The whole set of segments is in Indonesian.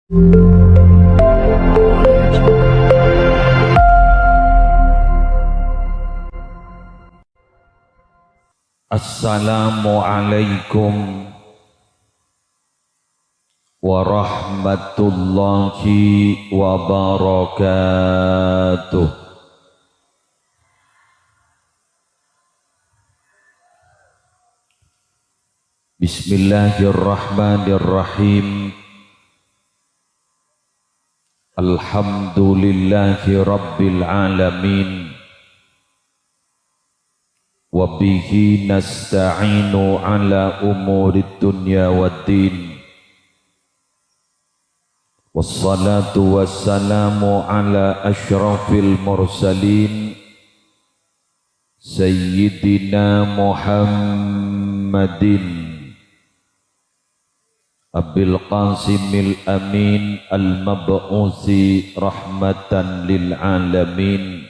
Assalamualaikum warahmatullahi wabarakatuh. Bismillahirrahmanirrahim. Alhamdulillahi rabbil alamin. Wa bihi nasta'inu ala umurid dunya waddin. Wassalatu wassalamu ala asyrafil mursalin Sayyidina Muhammadin Abil Qasimil Amin Al-Mab'uthi rahmatan lil alamin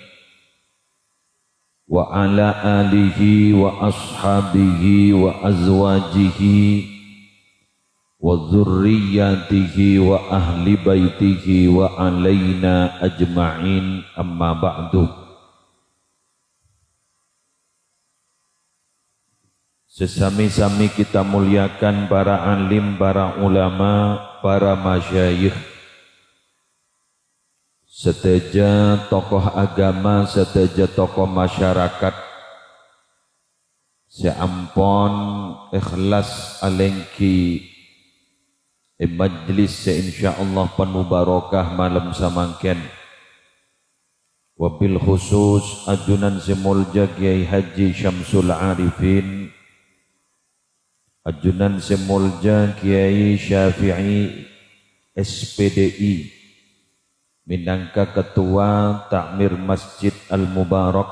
wa ala alihi wa ashabihi wa azwajihi wa dzurriyyatihi wa ahli baitihi wa alaina ajma'in, amma ba'du. Sesami-sami kita muliakan para alim, para ulama, para masyayikh, seteja tokoh agama, seteja tokoh masyarakat, seampon ikhlas alengki majlis seinsyaallah penuh barokah malam samangken. Wabil khusus ajunan semulja Kiai Haji Syamsul Arifin, ajunan semulja Kiai Syafi'i SPDI minangka ketua takmir Masjid Al-Mubarak,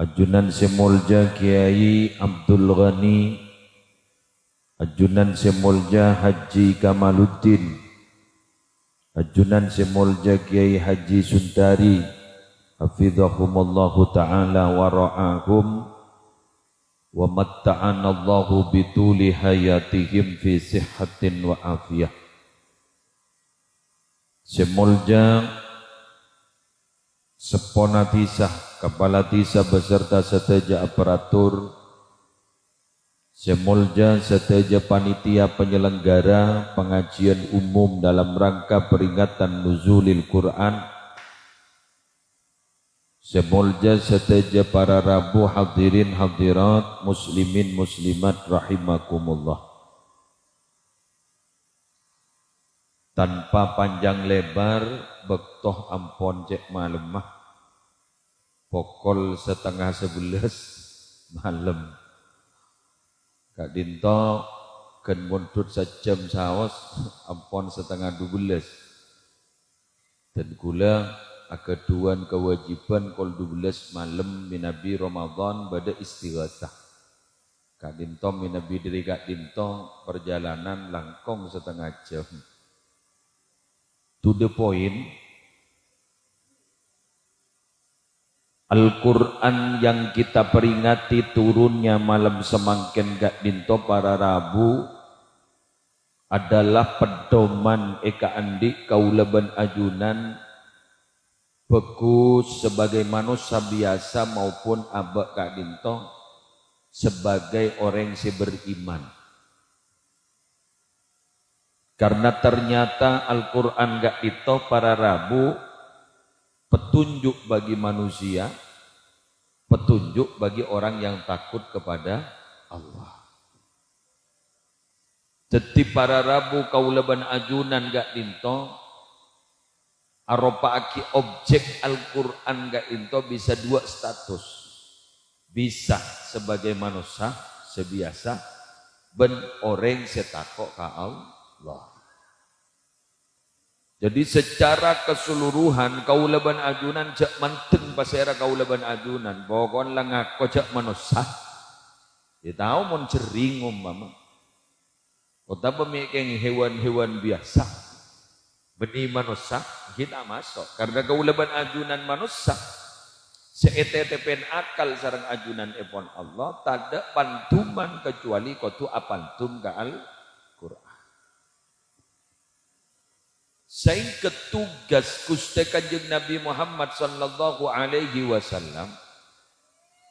ajunan semulja Kiai Abdul Ghani, ajunan semulja Haji Kamaluddin, ajunan semulja Kiai Haji Suntari hafizahumullahu ta'ala wa ra'ahum wa matta'anallahu bituli hayatihim fi sihhatin wa afiyah. Semulja Sepona Tisah, Kepala Tisah beserta seteja aparatur, semulja seteja panitia penyelenggara pengajian umum dalam rangka peringatan nuzulil Quran, semulja seteja para rabu hadirin hadirat muslimin muslimat rahimakumullah. Tanpa panjang lebar bektoh ampon cek malam mah pokol 10:30 malam Kak Dinto ken muntut sejam saos ampon 11:30 dan kula akeduan kewajiban kol 12 malam minabi Ramadan pada istighatsah. Kak Dinto minabi diri Kak Dinto perjalanan langkong 1/2 jam. To the point, Al-Quran yang kita peringati turunnya malam semangken Kak Dinto para Rabu adalah pedoman Eka Andi kaulaban ajunan beku sebagai manusia biasa maupun abak Kak Dinto sebagai orang yang beriman. Karena ternyata Al-Quran Kak Dinto para Rabu petunjuk bagi manusia, petunjuk bagi orang yang takut kepada Allah. Jadi para Rabu kaulaban ajunan Kak Dinto aropa aki objek Al-Quran Kak Dinto bisa 2 status. Bisa sebagai manusia sebiasa ben orang setakok ka Allah. Jadi secara keseluruhan kaulaban ajunan jak manteng pasera kaulaban ajunan pokon langak kocak manusia. Ya tahu mon jering umpama. Kota pemikeng hewan-hewan biasa. Benih manusia kita masuk karena kaulaban ajunan manusia. Seetetepen akal sarang ajunan epon Allah tada pantuman kecuali kotu apantum ka Al-Quran. Sehingga tugas Gusti Kanjeng Nabi Muhammad sallallahu alaihi wasallam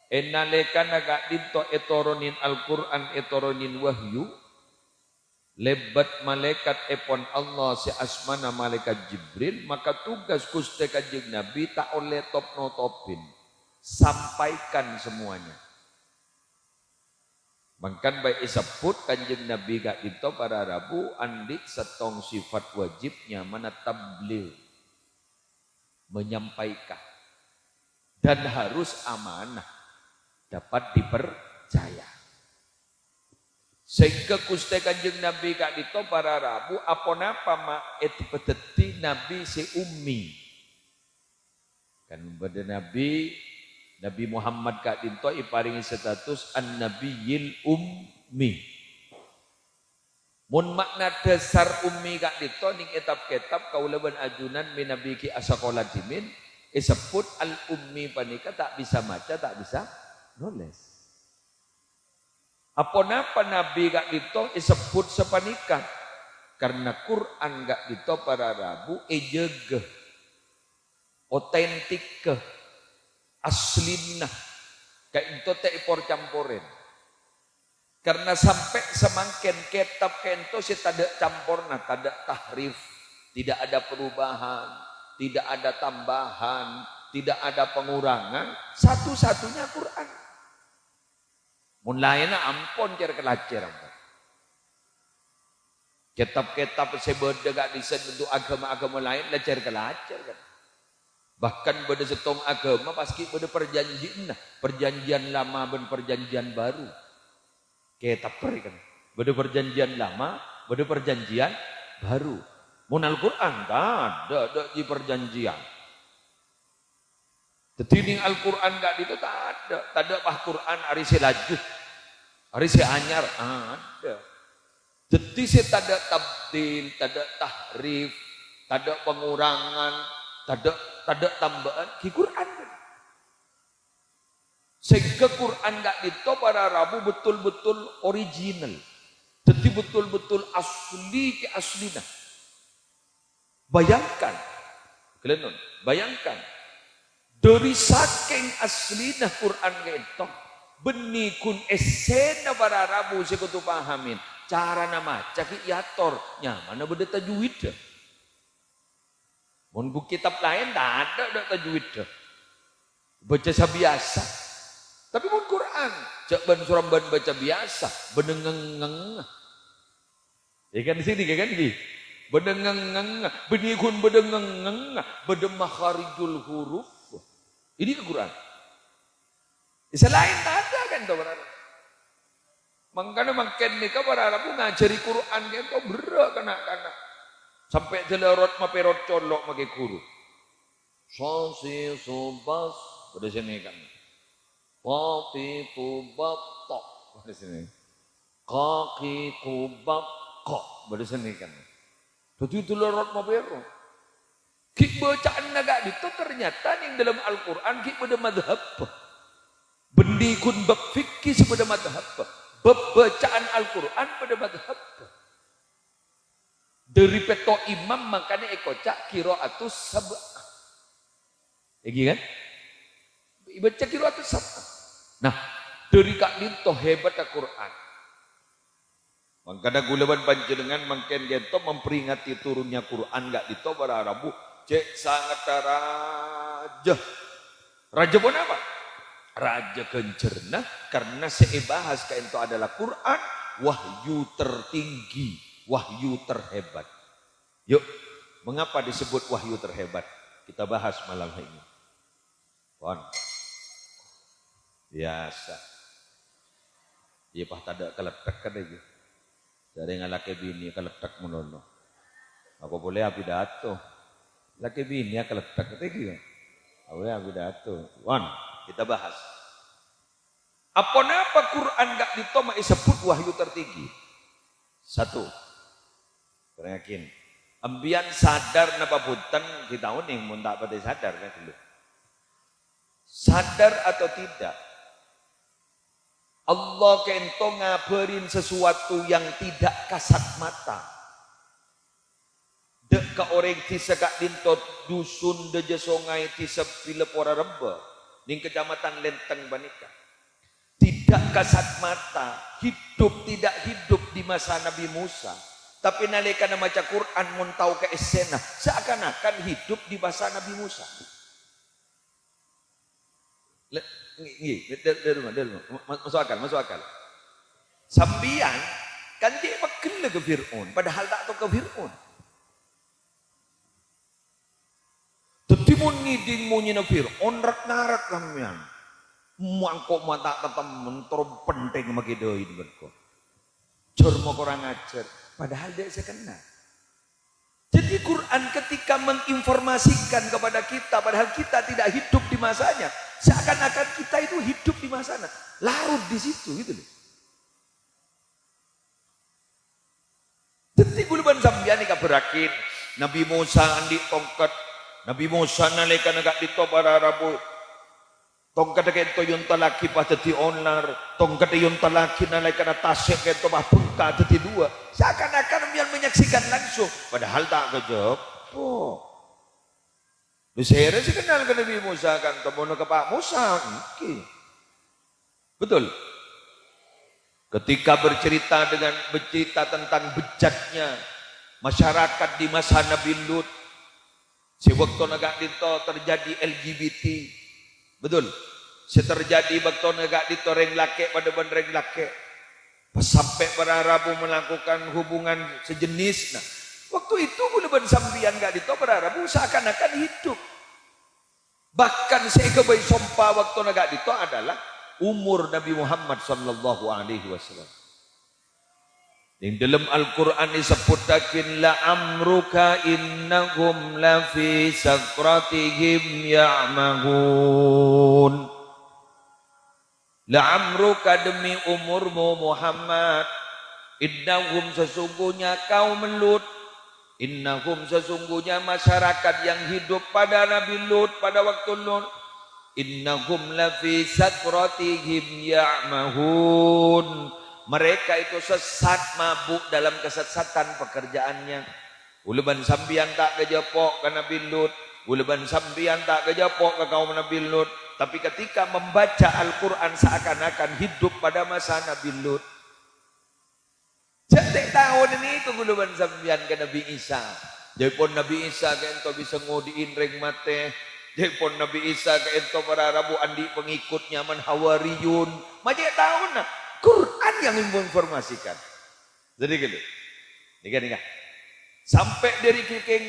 enalekana gak dinto etoronin Al-Quran etoronin wahyu lebat malaikat epon Allah si asmana malaikat Jibril, maka tugas Gusti Kanjeng Nabi tak oleh top notopin, sampaikan semuanya. Mangkan baik disebut Kanjeng Nabi gak dinto para Rabu andik setong sifat wajibnya mana tabligh, menyampaikan, dan harus amanah, dapat dipercaya. Sehingga Gusti Kanjeng Nabi kak dito para Rabu apa mak itu peteti Nabi si ummi. Kan pada Nabi Muhammad kak dito iparingi status an-nabiyil ummi. Mun makna dasar ummi kak dito ning kitab-kitab kaulaban ajunan min nabi ki asaqala dimin disebut al-ummi panika tak bisa maca, tak bisa nulis. Apa Nabi gak dito disebut sepanika? Karena Quran gak dito para Rabu ejege, otentik ke, aslinah, kayak itu tak ipor campurin. Karena sampai semangken kitab kento si tidak campurna, tidak tahrif, tidak ada perubahan, tidak ada tambahan, tidak ada pengurangan, satu-satunya Quran. Mun lainnya ampun cer kelacer. Kitab-kitab sebeda gak disen untuk agama-agama lain lacer kelacer kan. Bahkan beda setong agama pasti beda perjanjian lama dan perjanjian baru. Kitab kan. Beda perjanjian lama, beda perjanjian baru. Mun Al-Quran ada di perjanjian. Tetining Al-Quran gak itu tak ada bah Quran hari selaju, hari seanyar ada. Jadi tak ada tabdil, tak ada tahrif, tak ada pengurangan, tak ada tambahan di Quran. Sehingga Quran gak itu para Rabu betul-betul original, jadi betul-betul asli ke aslina. Bayangkan, kalian bayangkan. Dari saking aslina Quran itu benikun esena para Rabu sekutu pahamin cara nama caki iator nyaman beda tajwid dah. Mun buku kitab lain tak ada tajwid dah. Baca biasa. Tapi mun Quran cak ban suramban baca biasa benengeng. Ya kan di sini kan di benengeng benikun benengeng beda makharijul huruf. Ini Al-Quran. Selain tak ada kan tuh para Arab. Makanya makin nikah para Arab ngajari Quran gitu berat kanak-kanak. Sampai jelerot maperot colok pakai guru. Sosi subas pada sini kan. Pati tubab tok pada sini. Kaki kubab kok pada sini kan. Jadi jelerot maperot. Ki bacaan naga itu ternyata yang dalam Al-Quran ki pada madhab. Bendikun bab fikih pada madhab. Bab bacaan Al-Quran pada madhab. Dari peto imam makanya ekocak kiraatus sab'ah. Egi kan? Baca kiraatus sab'ah. Nah, dari kak dinto hebat Al-Quran. Makanya gulaban panjenengan mungkin gento memperingati turunnya Quran gak dito para Arabu. Cek sangat raja. Raja pun apa? Raja kencerna karena seibahas kain itu adalah Quran, wahyu tertinggi, wahyu terhebat. Yuk, mengapa disebut wahyu terhebat? Kita bahas malam ini. Pon. Biasa. Iya pah tada keletak kan aja. Dari ngalake bini keletak menono. Apa boleh pidato? Laki bini ya keletak itu kan. Boleh pidato. Wan, kita bahas. Apa Quran gak ditoma disebut wahyu tertinggi? Satu. Kurang yakin. Ambian sadar napa punten di tahun yang mun tak pada sadar kan dulu. Sadar atau tidak? Allah kento ngabarin sesuatu yang tidak kasat mata. Dek ka orang tisa kak dinto dusun deje songai tisa pila pora reba ning kecamatan Lenteng Banika. Tidak kasat mata, hidup tidak hidup di masa Nabi Musa. Tapi nalika maca Quran mun tau ke esena, seakan-akan hidup di masa Nabi Musa. Masuk akal. Sambian kan dia bakal ke Fir'aun, padahal tak tahu ke Fir'aun. Tetimun ngiding munyi na Fir'aun rak-narak kamian. Mangkok mata tetap mentor penting magido ini berko. Jor mau kurang ajar, padahal dia sekena. Jadi Quran ketika menginformasikan kepada kita, padahal kita tidak hidup di masanya, seakan-akan kita itu hidup di masanya, larut di situ gitu loh. Jadi guluban sambian ika berakin, Nabi Musa andi tongkat, Nabi Musa nalika nagak dito para rabu. Tongkat kento yung talaki pa tati onar, tongkat yung talaki na like na tasik kento pa pungka tati dua. Seakan-akan yang menyaksikan langsung, padahal tak kejawab. Oh, diseret sih kenal ke Nabi Musa kan, temono ke Pak Musa, betul. Ketika bercerita tentang bejatnya masyarakat di masa Nabi Lut, si waktu negak dito terjadi LGBT. Betul. Seterjadi waktu negak dito reng laki pada reng laki. Sampai para Rabu melakukan hubungan sejenis. Nah, waktu itu bulan sambian gak dito para Rabu seakan-akan hidup. Bahkan saya kebayi sompa waktu negak dito adalah umur Nabi Muhammad sallallahu alaihi wasallam. Di dalam Al-Quran disebutakin la amruka innahum lafi sakratihim ya'mahun. La amruka demi umurmu Muhammad, innahum sesungguhnya kaum Lut, innahum sesungguhnya masyarakat yang hidup pada Nabi Lut pada waktu Lut, innahum lafi sakratihim ya'mahun. Mereka itu sesat, mabuk dalam kesesatan pekerjaannya. Uleban sambian tak kejapok ke Nabi Lut, uleban sambian tak kejapok ke kaum Nabi Lut. Tapi ketika membaca Al-Quran seakan-akan hidup pada masa Nabi Lut. Jadi tahun ini itu uleban sambian ke Nabi Isa. Jadi pun Nabi Isa ke ento bisa ngodiin ring mate. Jadi pun Nabi Isa ke ento para Rabu andi pengikutnya menhawariyun. Macam tahun nah. Quran yang menginformasikan. Jadi gitu. Nikah. Sampai dari kiking.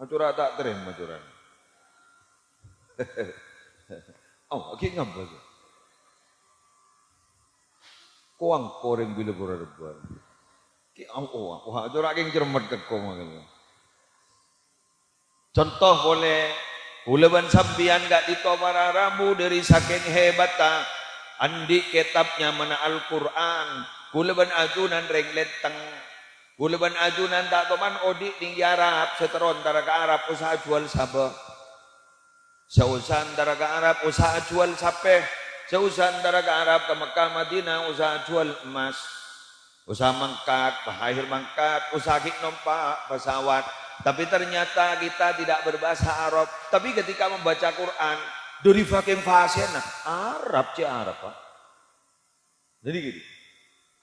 Macura tak terima macuran. Oh, lagi ngapa sih? Kuang koreng bila pura-pura. Ki wah macura king cermet keko mangane. Contoh boleh uleban sambian gak dito para Rabu dari saking hebata andi kitabnya mana Al-Quran uleban ajunan reng Lenteng uleban ajunan tak toman odi tinggi Arab seteron antara ke Arab usaha jual sabah seusaha antara ke Arab usaha jual sape seusaha antara ke Arab ke Mekah Madinah usaha jual emas usaha mangkat akhir mangkat usaha nompak pesawat. Tapi ternyata kita tidak berbahasa Arab. Tapi ketika membaca Quran, dari fakim fasena Arab cik Arab Pak. Jadi gitu.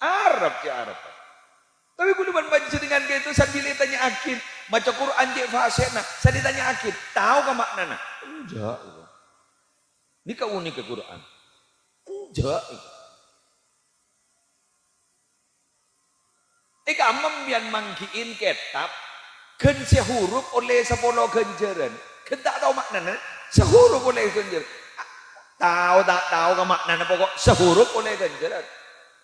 Arab cik Arab Pak. Tapi belum baca dengan gitu sambil tanya akid, baca Quran cik fasena, saya ditanya akid, tahu ke maknanya? Enggak. Ini keunik ke Quran. Enggak. Ika membian mangkiin kitab kan sehuruf oleh 10 ganjaran. Kan tak tahu maknanya. Sehuruf oleh ganjaran. Tahu tak tahu ke maknanya pokok sehuruf oleh ganjaran.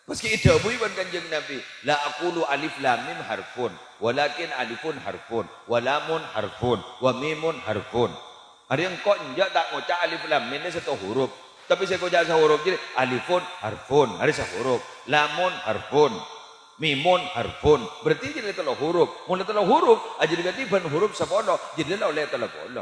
Meski itu bukan kanjeng Nabi. La aqulu alif lam mim harfun, walakin alifun harfun, walamun harfun, wa mimun harfun. Ada yang kok enggak tak ngucap alif lam mim ini satu huruf. Tapi saya ngucap sehuruf jadi alifun harfun, ada sehuruf. Lamun harfun. Mimun harfun berarti jadi telah huruf mulai telah huruf aja diganti ban huruf 10 jadi oleh telah 10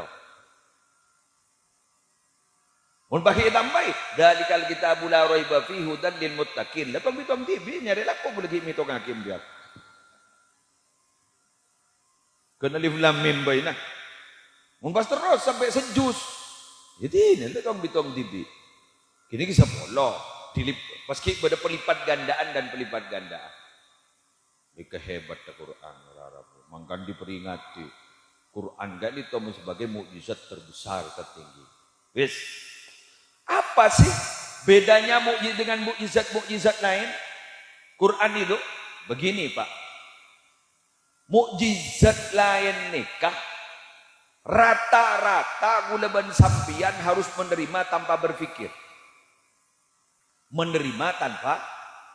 Mun pakai tambai, dalikal kitabu la raiba fihi hudan lil muttaqin. Lapang bitong TV nyari lapo boleh mitong hakim dia. Kena alif lam mim baina. Mun pas terus sampai sejus. Jadi ini tong bitong TV. Kini kisah polo, dilip paski pada pelipat gandaan dan pelipat gandaan. Ika hebat Quran rarabu. Mangkan diperingati. Quran gak ditomu sebagai mukjizat terbesar tertinggi. Wis. Apa sih bedanya mukjizat dengan mukjizat lain? Quran itu begini Pak. Mukjizat lain nikah rata-rata gulaban sampian harus menerima tanpa berpikir. Menerima tanpa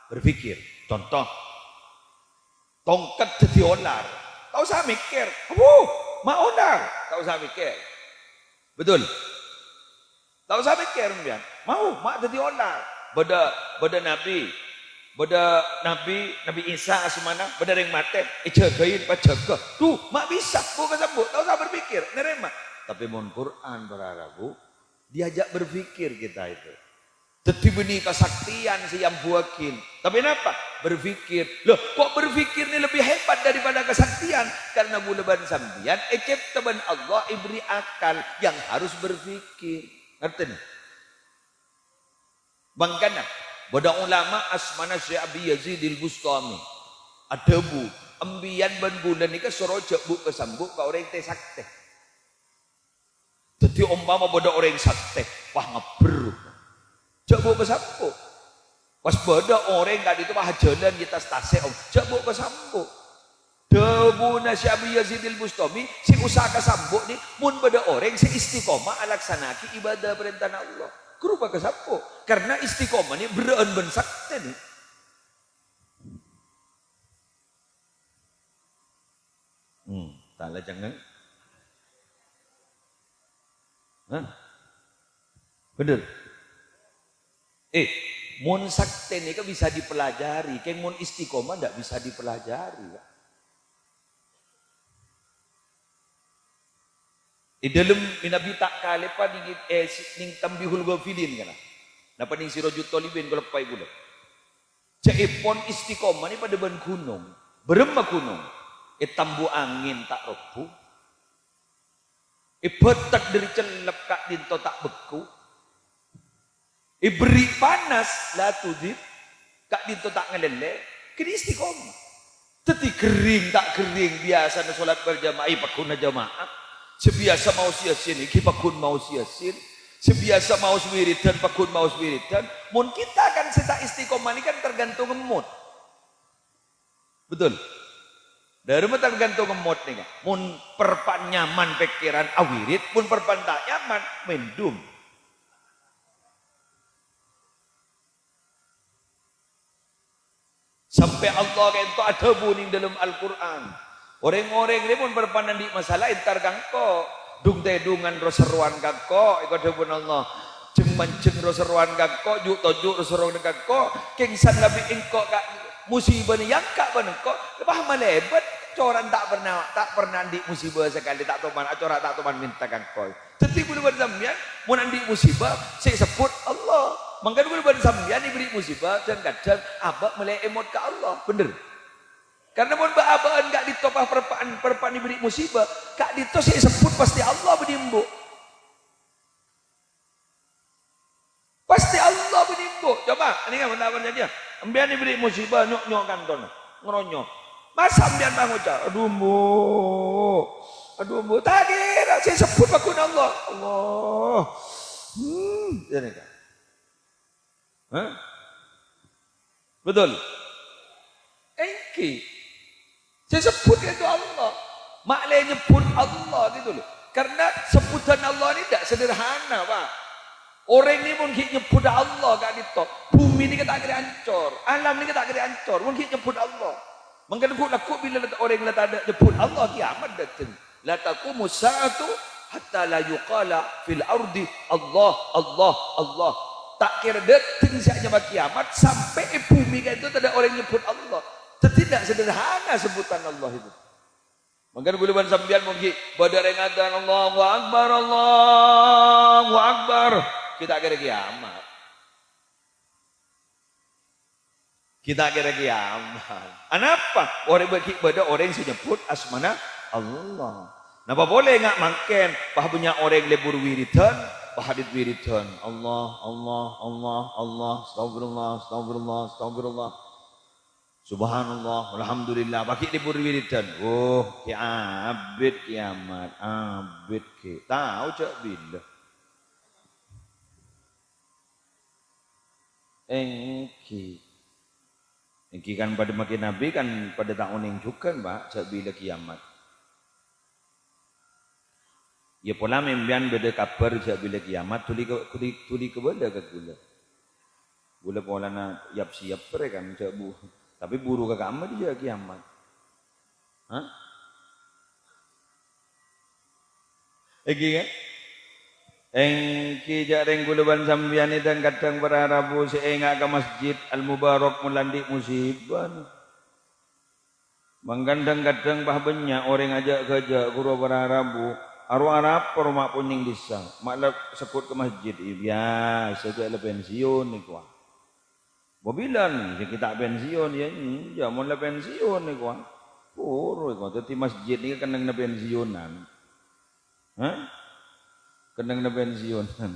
berpikir. Contoh, tongkat jadi onar. Tak usah mikir. Mau onar. Tak usah mikir. Betul. Tak usah mikir kemudian. Mau mak jadi onar. Beda Nabi Isa asmana beda ring mate jagain pajaga. Tuh mak bisa bukan sambut. Tak usah berpikir, nerima. Tapi mon Quran berarabu diajak berpikir kita itu. Jadi benih kesaktian si yang buakin. Tapi kenapa? Berpikir. Loh, kok berpikir ini lebih hebat daripada kesaktian? Karena bulaban sambian, ekip teman Allah ibri akal yang harus berpikir. Ngerti nih? Bangkana. Bada ulama asmana Syekh Abi Yazid al-Bustami. Adabu. Ambian ban bulan ini kesorojak bu kesambuk ke orang teh sakte. Jadi umpama bada orang sakte. Wah ngeber. Jak bu kesambuk. Pas bada orang gak itu mah jalan kita stase om. Jak bu kesambuk. Debu Syekh Abi Yazid al-Bustami si usaha kesambuk nih. Mun bada orang si istiqomah alaksanaki ibadah perintah Allah. Kerupa kesambuk. Karena istiqomah ini beran ben sakte nih. Tala jangan. Hah? Bener. Mun sakte ini kan bisa dipelajari. Kayak mun istiqomah tidak bisa dipelajari. Kan? Di dalam Nabi tak kali pa ning tambihul ghafilin kana. Napa ning sirajut talibin kalau pai gula. Caipon istiqomah ni pada ban gunung. Berema gunung. Tambu angin tak rebu. Betak dari celep kak dinto tak beku. Beri panas la tudib kak dinto tak ngelele. Kini istiqomah. Teti kering tak kering biasa na salat berjamaah pakuna jamaah. Sebiasa mau sia-sia ini, pakun mau sia-sia. Sebiasa mau wiridan, pakun mau wiridan. Mun kita kan setak istiqomah ini kan tergantung mood. Betul. Dari mana tergantung mood nih kan. Mun perpan nyaman pikiran awirit, mun perpan tak nyaman mendum. Sampai Allah kayak itu ada buning dalam Al-Quran. Orang-orang ini pun berpanan di masalah intar gangko. Dung tedungan roseruan gangko. Iko debun Allah. Jeng manceng roseruan gangko. Juk tojuk roseruan gangko. Kengsan nabi engko kak musibah ni yang kak benengko. Lepas melebat. Coran tak pernah di musibah sekali. Tak toman. Coran tak toman minta gangko. Tetapi boleh berzamian. Mun andi musibah. Saya sebut Allah. Maka boleh berzamian diberi musibah. Dan kadang abak melek emot ke Allah. Bener. Karena mun baabaan gak ditopah perpaan diberi musibah, gak ditos yang sebut pasti Allah benimbuk. Pasti Allah benimbuk. Coba, ini kan pendapatnya dia. Ambian diberi musibah nyok-nyok kanton, ngeronyok. Masa ambian bangucap, aduh bu, tadi saya sebut pakun Allah. Allah. Ini kan. Hah? Betul. Engki. Saya sebut itu Allah. Maknanya nyebut Allah gitu loh. Karena sebutan Allah ini tidak sederhana Pak. Orang ini mungkin nyebut Allah gak ditop. Bumi ini kita kira hancur. Alam ini kita kira hancur. Mungkin nyebut Allah. Mungkin aku bila orang yang tak ada nyebut Allah kiamat datang. La taqumu sa'atu hatta la yuqala fil ardi Allah, Allah, Allah. Tak kira datang siapnya kiamat sampai bumi itu tak ada orang yang nyebut Allah. Tidak sederhana sebutan Allah itu. Maka buluban sambian mungkin badar yang adzan Allahu Akbar, Allahu Akbar. kita kira kiamat. Kita kira kiamat. Kenapa? Orang beribadah orang yang menyebut asmana Allah. Napa boleh nggak makan? Bah punya orang yang lebur wiridan, bahadit wiridan. Allah, Allah, Allah, Allah. Astagfirullah, astagfirullah, astagfirullah. Subhanallah, alhamdulillah. Bagi lebur wiridan. Oh, kiamat, kiamat, abid ke. Tahu cak bila? Engki kan pada makin Nabi kan pada tahun yang juga mbak cak bila kiamat. Ya pola membian beda kabar cak bila kiamat tuli ke benda ke gula. Gula pola na yap siap kan cak bu. Tapi buru ke kamu dia kiamat. Hah? Egi kan? Engki jareng guluban sambiani dan kadang berarabu seenga ke masjid Al-Mubarak mulandik musibah. Menggandang kadang bah banyak orang ajak kerja guru berarabu. Aru Arab perumak puning disa. Maklap sekut ke masjid. Biasa saja le pensiun ni kuah. Mobilan kita pensiun ya ni. Jamun le pensiun ni kuah. Puro kuah. Tetapi masjid ni kan nang pensiunan. Hah? Kenang na pensiunan.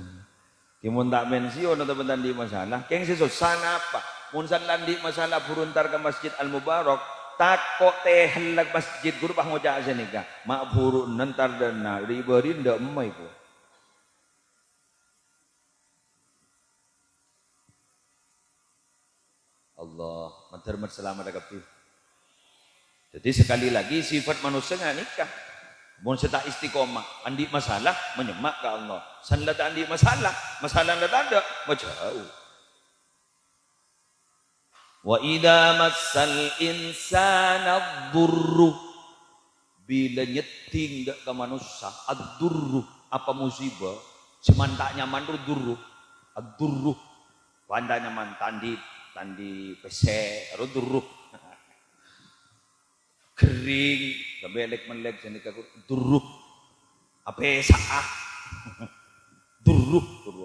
Kimun tak pensiun atau bentan di masalah. Keng susah apa? Munsan landi masalah buruntar ke masjid Al-Mubarak. Takok teh helag masjid guru pah ngojak senika. Mak buruk nantar dana riberin ndak emai po. Allah, matur selamat dakapi. Jadi sekali lagi sifat manusia nggak nikah. Mun setak istiqomah, andi masalah menyemak ke Allah. Sanla tak andi masalah ndak ada, jauh. Wa idza massal insana dzurru, bila nyeting dak ke manusia, ad-dzurru apa musibah, cuman tak nyaman dzurru, ad-dzurru. Wanda nyaman tandi pesek, dzurru. Kering, kebelek melek jenis kaku duruk, apa saah, duruk, tu.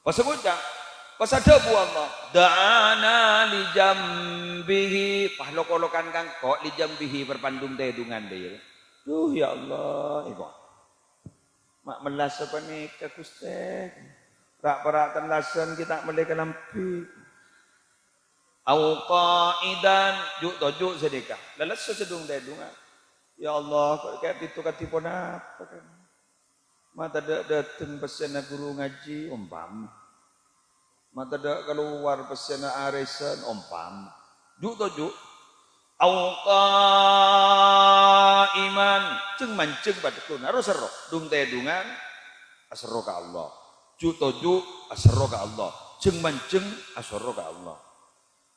Pas bocah, pas ada bu Allah, da'ana li jambihi, pahlok-lokan kang kok li jambihi berpandung dedungan dia. Duh ya Allah, ibu, mak melas apa nih kakustek, rak lasan kita melek lampi. Au qaidan juk tojuk sedekah. Lalas sesedung dedungan. Ya Allah, kok kayak itu katipun apa kan? Mata datang pesen guru ngaji umpam. Mata keluar pesen arisan umpam. Juk tojuk. Au qaiman ceng manceng badekun harus sero. Dung dedungan asro ka Allah. Juk tojuk asro ka Allah. Ceng manceng asro ka Allah.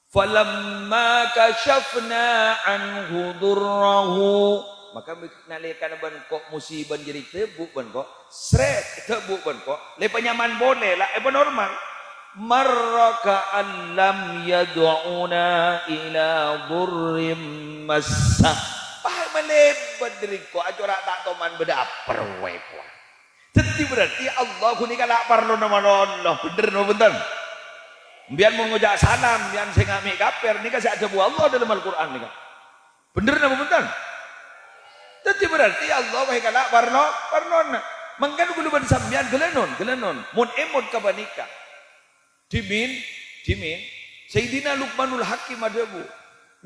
Falamma kashafna anhu durrahu, maka nalikan bangkok musibah jadi tebuk bangkok sret tebuk bangkok lepas nyaman boleh lah normal marraka allam yad'una ila durrim massa paham melebat diriku acara tak toman beda perwepo jadi berarti Allah kunika lak parlo nama Allah bener no bener. Biar mengujak salam, biar saya ngamik kafir, ini kasih ada buah Allah dalam Al-Quran ini kan. Bener nama betul. Jadi berarti Allah wahai kalak parno. Mangkan guluban sambian gelenon. Mun emot kabanika. Dimin. Sayyidina Luqmanul Hakim adabu.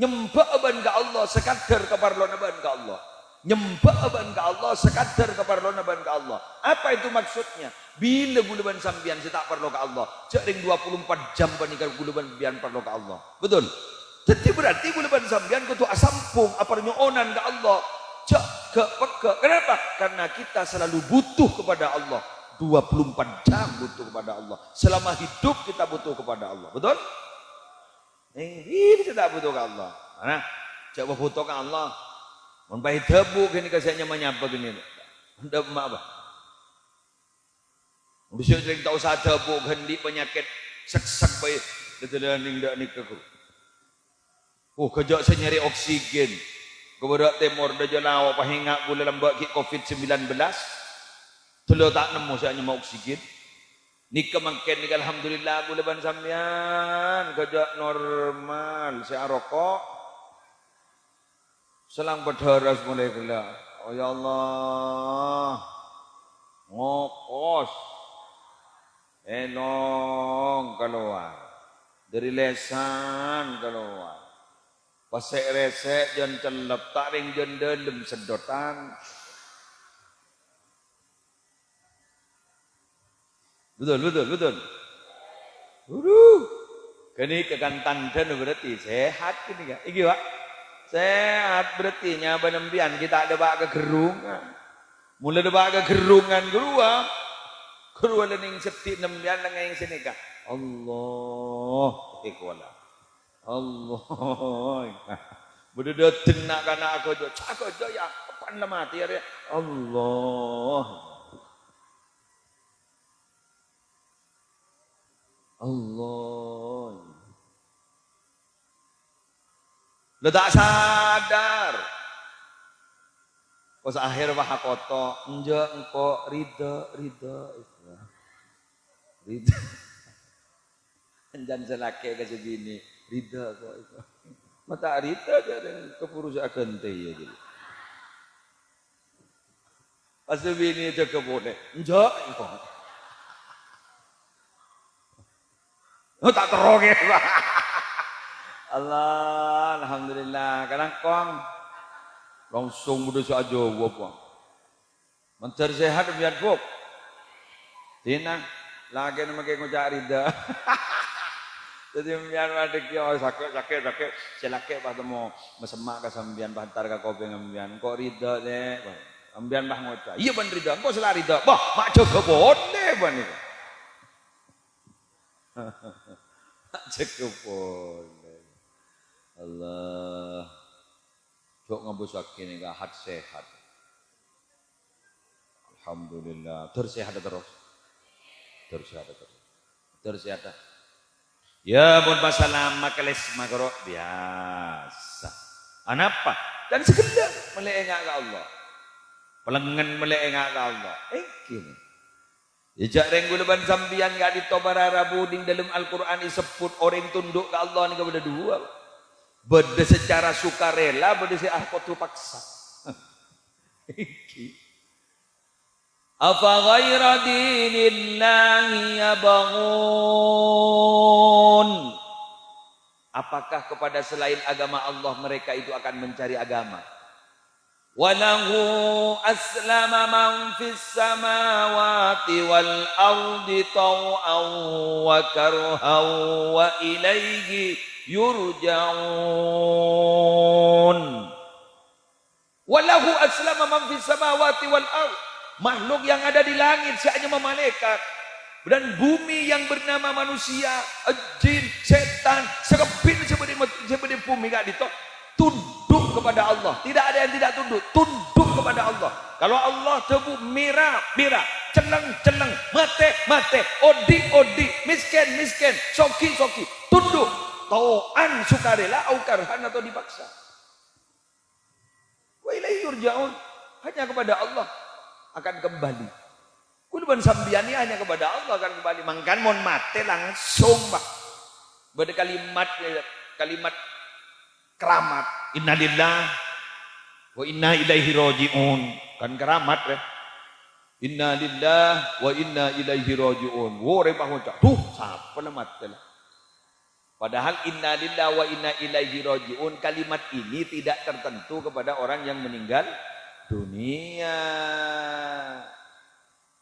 Nyembah aban ke Allah sekadar keparlon aban ke Allah. Nyembah aban ke Allah sekadar keparlon aban ke Allah. Apa itu maksudnya? Bila guluban sambian saya tak perlu ke Allah. Cering 24 jam panikar guluban sambian perlu ke Allah. Betul? Jadi berarti guluban sambian kutu asampung apa nyonan ke Allah. Cek ke peke. Kenapa? Karena kita selalu butuh kepada Allah. 24 jam butuh kepada Allah. Selama hidup kita butuh kepada Allah. Betul? Ini kita butuh ke Allah. Nah, coba butuh ke Allah. Membaik debu gini kasihnya menyapa gini. Anda apa? Bisa sering tahu saja bu hendi penyakit sak baik detelan ndak nikah. Oh kejak saya nyari oksigen. Kepada timur dah jalan awak pahingak boleh lembak ki COVID-19. Telo tak nemu saya mau oksigen. Nika mangken nika alhamdulillah aku leban sampean kerja normal. Saya rokok selang berdaras mulai gila. Oh ya Allah. Ngokos. Enong keluar. Dari lesan keluar. Pasek resek jan celep tak ring jan dalam sedotan. Betul. Kini kegantangan berarti sehat kini kan? Iki Pak. Sehat berarti nyaba nembian kita ada bak kegerungan. Mulai ada bak kegerungan gua. Gua lening sepi nembian dengan yang sini kan. Allah ikwala. Allah. Bener tenak kana aku jo. Cak jo ya. Kapan mati ya. Allah. Allah. Lo tak sadar. Pas akhir wah koto, enjak engko ridha. Enjan selake ke segini, ridha kok itu. Mata ridha jadi kepurusakan teh ya jadi. Pas begini aja kebone, enjak engko. Oh tak teroge Pak. Allah, alhamdulillah. Kadang kong langsung udah saja apa. Mencari sehat biar buk. Tina lagi nama kayak ngucap rida. Jadi biar ada kio sakit. Selake pas temu mesemak ke sambian bantar ke kopi ngambian. Kok rida deh. Ambian bah ngucap. Iya ban rida. Kok selah rida. Bah mak jaga bonde ban itu. Cekupon Allah jok ngabusakin ini hat sehat alhamdulillah tersehat terus ya pun masalah makalis makro biasa anapa dan sekedar melengak ke Allah pelengan melengak ke Allah gini jejak renggulaban sambian gak ditobarara buding dalam Al-Quran disebut orang tunduk ke Allah ini kepada dua beda secara sukarela beda si ahkotu paksa afa ghaira dinillahi yabghun apakah kepada selain agama Allah mereka itu akan mencari agama وَلَهُ أَسْلَمَ مَنْ فِي السَّمَاوَاتِ وَالْأَرْضِ طَوْعًا وَكَرْهًا وَإِلَيْهِ يُرْجَعُونَ وَلَهُ أَسْلَمَ مَنْ فِي السَّمَاوَاتِ وَالْأَرْضِ makhluk yang ada di langit hanya malaikat dan bumi yang bernama manusia, jin, setan, sekepin seperti bumi gak ditok tunduk kepada Allah. Tidak ada yang tidak tunduk kepada Allah. Kalau Allah tebu mira, celeng, mate, odi, miskin, soki, tunduk, tau'an sukarela, au karhan atau dipaksa. Wa ilaihi yurja'un, hanya kepada Allah akan kembali. Kuduban sambiani hanya kepada Allah akan kembali. Mangkan mon mate langsung bah. Beda kalimat keramat innalillah wa inna ilaihi rajiun kan keramat ya innalillah wa inna ilaihi rajiun wo repah ngucap tuh siapa nama telah padahal innalillah wa inna ilaihi rajiun kalimat ini tidak tertentu kepada orang yang meninggal dunia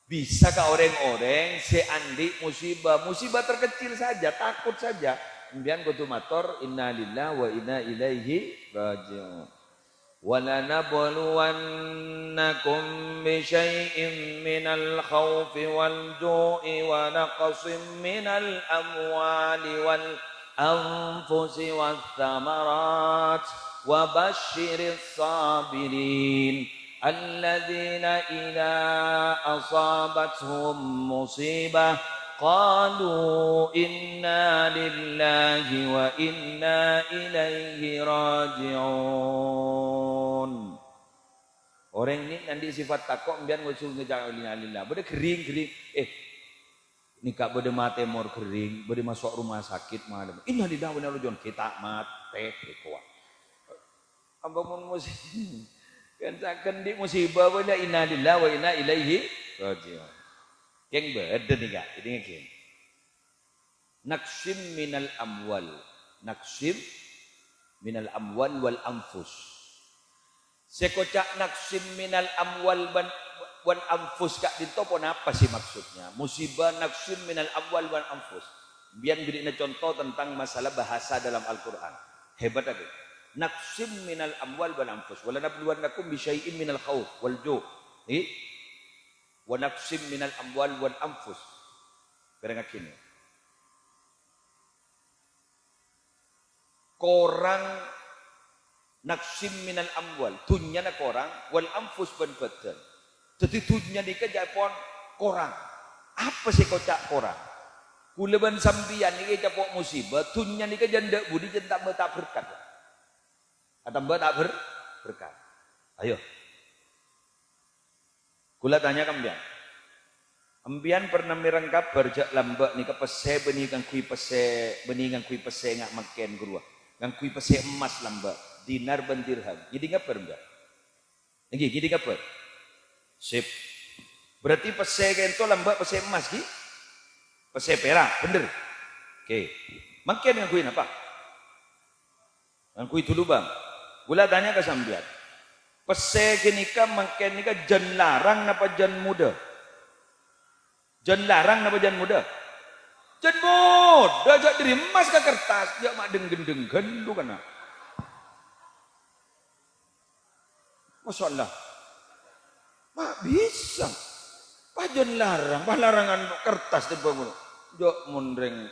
bisakah orang-orang seandi musibah terkecil saja takut saja kemudian kutumator innalillah wa inna ilaihi raji'un wa lanabluwannakum bi syai'in minal khawfi wal ju'i wa naqsin minal amwali wal anfusi wath thamarat wa basyiris sabirin alladzina idza asabatuhum musibah qalu inna lillahi wa inna ilaihi raji'un. Orang ini nanti sifat takok kemudian ngusul ngejak lillah. Beda kering. Ini kak beda mate mor kering, beda masuk rumah sakit malam. Innalillahi wa inna ilaihi raji'un. Kita mate kuat. Ampun musibah. Kan saken di musibah beda innalillahi wa inna ilaihi raji'un. Keng beda nih kak. Jadi ngekeng. Naksim minal amwal. Naksim minal amwal wal anfus. Sekocak naksim minal amwal wal anfus kak dinto pun apa sih maksudnya? Musibah naksim minal amwal wal anfus. Biar berikan contoh tentang masalah bahasa dalam Al-Quran. Hebat aku. Naksim minal amwal wal anfus. Wala nabluwannakum bisyai'in minal khawf wal ju'. Wa naksim minal amwal wal anfus. Kadang kini. Korang naksim minal amwal, tunya na korang, wal anfus ban badan. Jadi tunya ni kejapon korang. Apa sih kocak korang? Kuleban sampian ni kejapok musibah, tunya ni kejanda budi jentak tak berkat. Atau tak berkat. Ayo. Kula tanya kambian. Ambian pernah merangkap berjak lambak ni ke pese benih kang kui pese ngak makan gurua. Kang kui pese emas lambak. Dinar ban dirham. Jadi ngapa enggak? Jadi ngapa? Sip. Berarti pese kento lambak pese emas ki? Pese perak, bener. Oke. Makin yang kui apa? Yang kui dulu bang. Gula tanya ke sambian. Pese kenika makin nika jan larang napa jan muda? Jan larang napa jan muda? Jan muda. Jak dari emas ke kertas. Jak mak deng-deng lu kana. Masya Allah. Mak bisa. Pajan larang. Pak larangan kertas di bangun. Jok mundreng.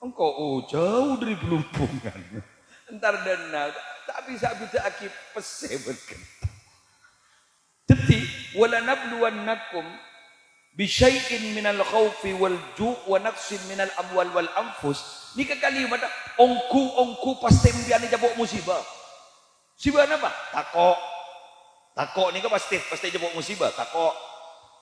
Engkau jauh dari pelumpungan. Entar dana. Tak bisa akib pese berkata. Jadi. Wala nabluwannakum bisyai'in minal khawfi wal ju' wa naqsin minal amwal wal anfus. Ni kalimat ongku pasti mbiane jabok musibah. Musibah apa? Takok ni pasti jabok musibah. Takok.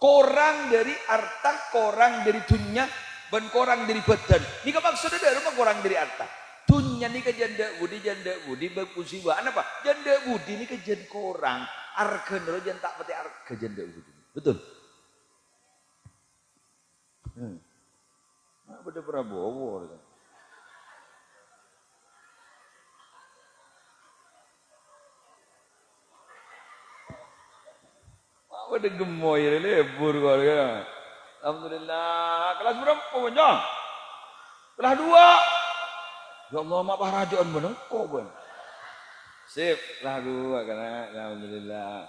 Korang dari harta, korang dari dunia, dan korang dari badan. Ni maksudnya dari apa korang dari harta? Dunia ni janda budi musibah. Apa? Janda budi ni jan korang. Arga nero jan tak pati arga janda budi. Betul? Nah, beda Prabowo. Ada gemoy lebur keluarga. Alhamdulillah. Kelas berapa Bang? Kelas 2. Ya Allah mak parajaan bener kok Bang. Sip, kelas 2 karena alhamdulillah.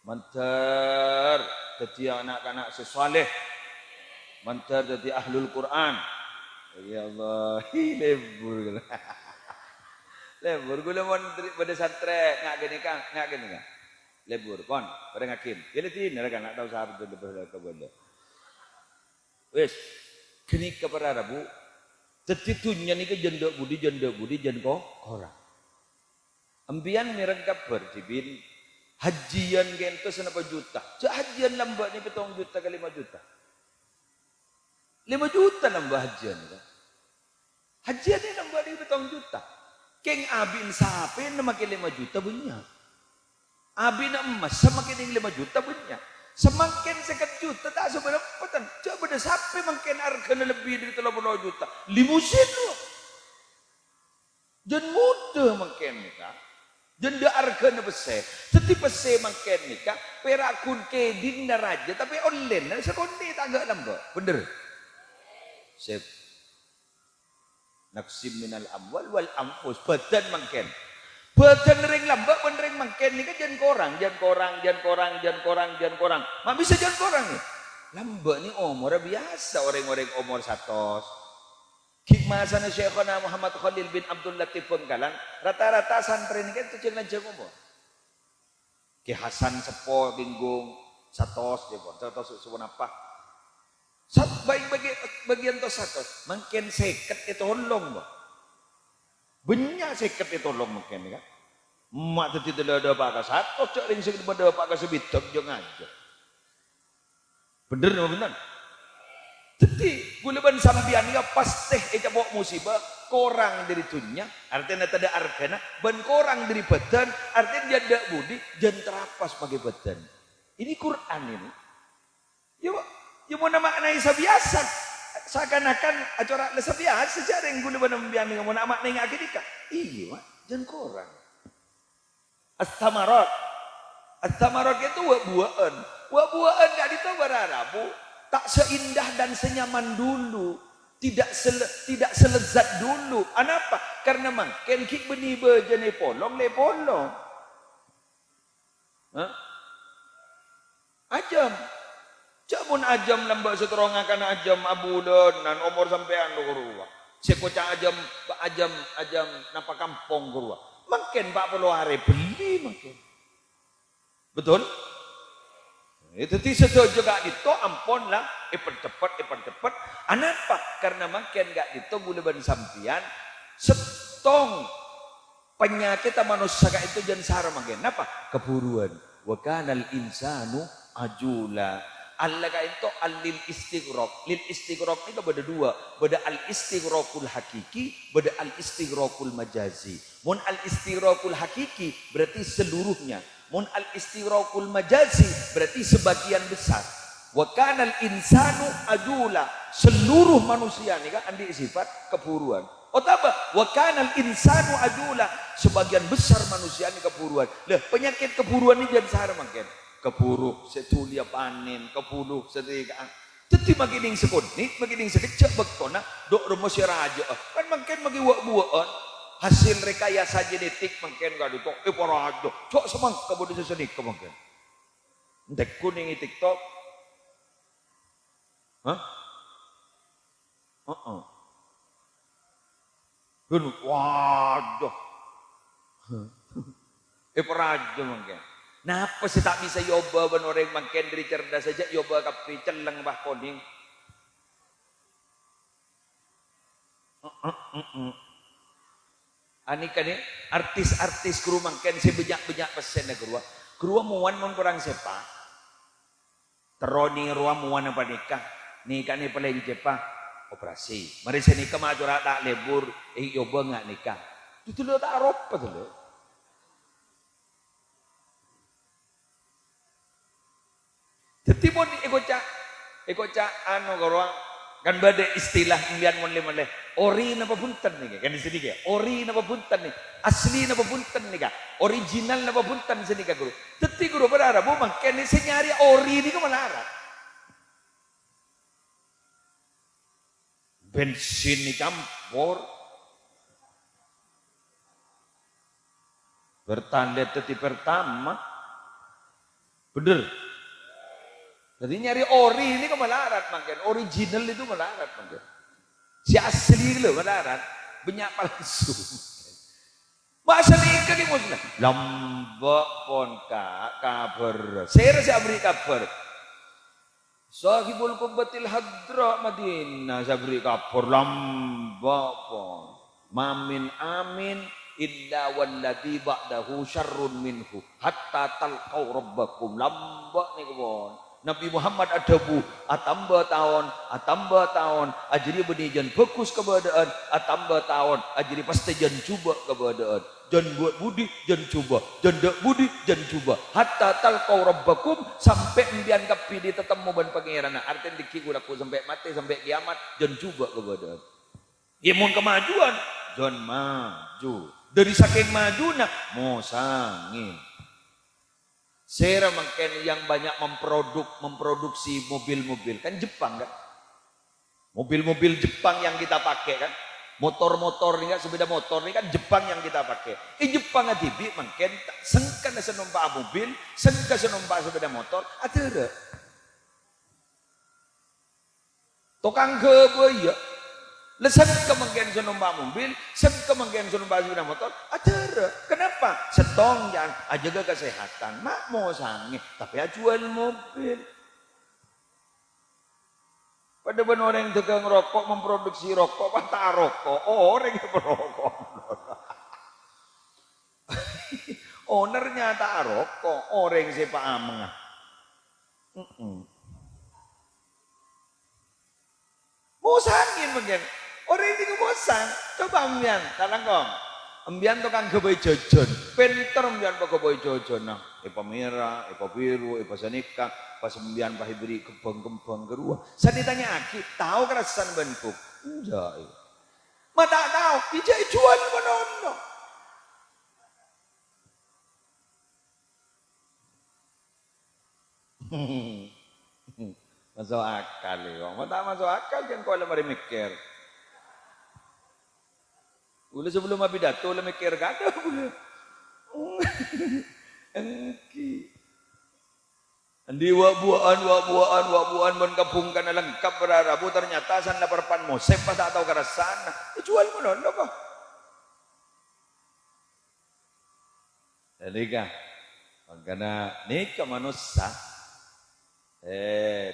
Mantar jadi anak-anak sesoleh. Mantar jadi ahlul Quran. Ya Allah, lebur. Lebur gula mon pada satre ngak gini Kang, ngak gini Kang. Lebur kon pada ngakin jadi tinir kan nak tahu sahabat itu lebur ke bondo wes kini kepada Rabu tetitunya ni ke janda budi janda korang ambian mirengkap berjibin hajian gento senapa juta hajian lambat ni petong juta ke 5 juta 5 juta nambah hajian kan hajian ni nambah ni petong juta keng abin sapi nama ke 5 juta banyak abi nak emas semakin yang 5 juta punya semakin 1 juta tak seberapa tan coba dah sampai makin harganya lebih dari 30 juta limusin lo jan muda makin nikah jan dia harganya besar setiap besar makin nikah perakun keding naraja tapi online sekondi tak agak lambat bener sip naksim minal amwal wal anfus badan makin badan ring lambak ring makin ni kan jan korang. Mak bisa jan korang ni. Lambak ni umur biasa orang-orang umur 100. Hikmah sana Syekhana Muhammad Khalil bin Abdul Latif Bengkalan, rata-rata santri ni kan tu jenajah umur. Ki Hasan Sepo Binggung 100 dia pun. 100 sebut apa? Bagian tu 100. Makin seket itu tolong bah. Banyak seket itu tolong mungkin kan. Mak tadi tidak ada apa satu cok ring sing pada apa sebitok jong aja. Bener apa bener? Jadi guleban sambian ya pasti bawa musibah korang dari dunia artinya tidak argana ban korang dari badan artinya dia tidak budi jangan terapas pakai badan. Ini Quran ini. Ya mau nama maknai sebiasa seakan-akan acara sebiasa saja yang guleban sambian mau nama maknai akidika. Iya mak jangan korang. As-samarat itu buah-buahan. Buah-buahan gak ditahu Arabu, tak seindah dan senyaman dulu, tidak selezat dulu. Kenapa? Karena makin kik beni bejane polong le polong. Hah? Ajam. Jamun ajam lambak seterongakan ajam abulon nan umur sampean do kurua. Sekocak ajam napa kampung kurua. Makin 40 hari beli makin. Betul? Itu setuju juga itu ampun lah, cepat. Kenapa? Karena makin gak itu guleban sampian setong penyakit manusia itu jangan sarah makin. Kenapa? Keburuan. Wa kanal insanu ajula. Allah itu lil istighraq. Lil istighraq itu beda dua. Beda al istighraqul hakiki, beda al istighraqul majazi. Mun al istighraqul hakiki berarti seluruhnya. Mun al istighraqul majazi berarti sebagian besar. Wa kanal insanu ajula. Seluruh manusia ini kan andi sifat keburuan. Otaba wa kanal insanu ajula. Sebagian besar manusia ini keburuan. Lah penyakit keburuan ini jangan sarah makin. Keburu setulia panen keburu setrikaan jadi makin sekonik makin sekecak bektona dok rumus raja kan makin bagi buat hasil rekayasa genetik makin gak itu raja cok semang keburu sesenik makin entek kuning TikTok hah waduh raja makin. Napa sih tak bisa yoba ban orang makin dari cerdas saja yoba kapi celeng bah koning. Ani kan artis kru makin si banyak pesen negara. Kru muan mon kurang sepa. Teroni ruang muan apa nikah ni paling cepa operasi. Mari saya nikah maju tak lebur yoba nggak nikah. Itu lo tak arop tu lo. Jadi pun ikocak anu korang kan badai istilah imbian monle ori napa punten nih kan di sini ya ori napa punten nih asli napa punten nih original napa punten sini guru. Jadi guru berharap makin ini nyari ori ini ke mana bensin ini campur bertanda teti pertama bener. Jadi nyari ori ini ke melarat makin original itu melarat makin si asli itu melarat banyak palsu masa nikah di muslim lambak pon kabar saya beri kabar sahibul kubbatil hadra Madinah saya beri kabar lambak pon mamin amin illa walladhi ba'dahu syarrun minhu hatta talqaw rabbakum lambak nih kebon Nabi Muhammad adabu atamba tahun ajri benijan fokus keberadaan atamba tahun ajri pasti jan cuba keberadaan jan buat budi jan cuba jan dak budi jan cuba hatta talqau rabbakum sampai imbian kapidi tetemu ban pangeran artinya dikigulaku sampai mati sampai kiamat jan cuba keberadaan imun kemajuan jan maju dari saking majuna mau sangin. Saya makin yang banyak memproduksi mobil-mobil kan Jepang kan, mobil-mobil Jepang yang kita pakai kan, motor-motor ini kan sepeda motor ini kan Jepang yang kita pakai. Jepang adibi makin sengkan senumpak mobil, sengkan senumpak sepeda motor, ada. Tukang kebaya, lesan kemungkinan senumpak mobil, kemungkinan senumpak sepeda motor, ada. Kenapa? Setong yang ajaga kesehatan, mak mau sange, tapi jual mobil. Pada benar orang yang tukang rokok memproduksi rokok, patah rokok, orang yang berokok. Ownernya rokok, orang si Pak Ameng. Musangin mungkin. Orang ini bosan. Coba ambian, kadang kong. Ambian tukang kebay jajan. Pinter ambian pak kebay jajan. Nah, ipa merah, ipa biru, ipa sanika. Pas ambian pak beri kembang-kembang gerua. Saya ditanya Aki, tahu kerasan bentuk? Enggak. Mata tahu, ijai jual menono. Masuk akal ya. Mata masuk akal kan kau lemari mikir. Ula sebelum pidato lemari mikir kada ula. Engki. Andi wak-buaan mon kapung kana lengkap berarabu ternyata san laparpan mosep pas tak tahu karasan. Jual menono kok. Jadi kan, makanya nikah manusia.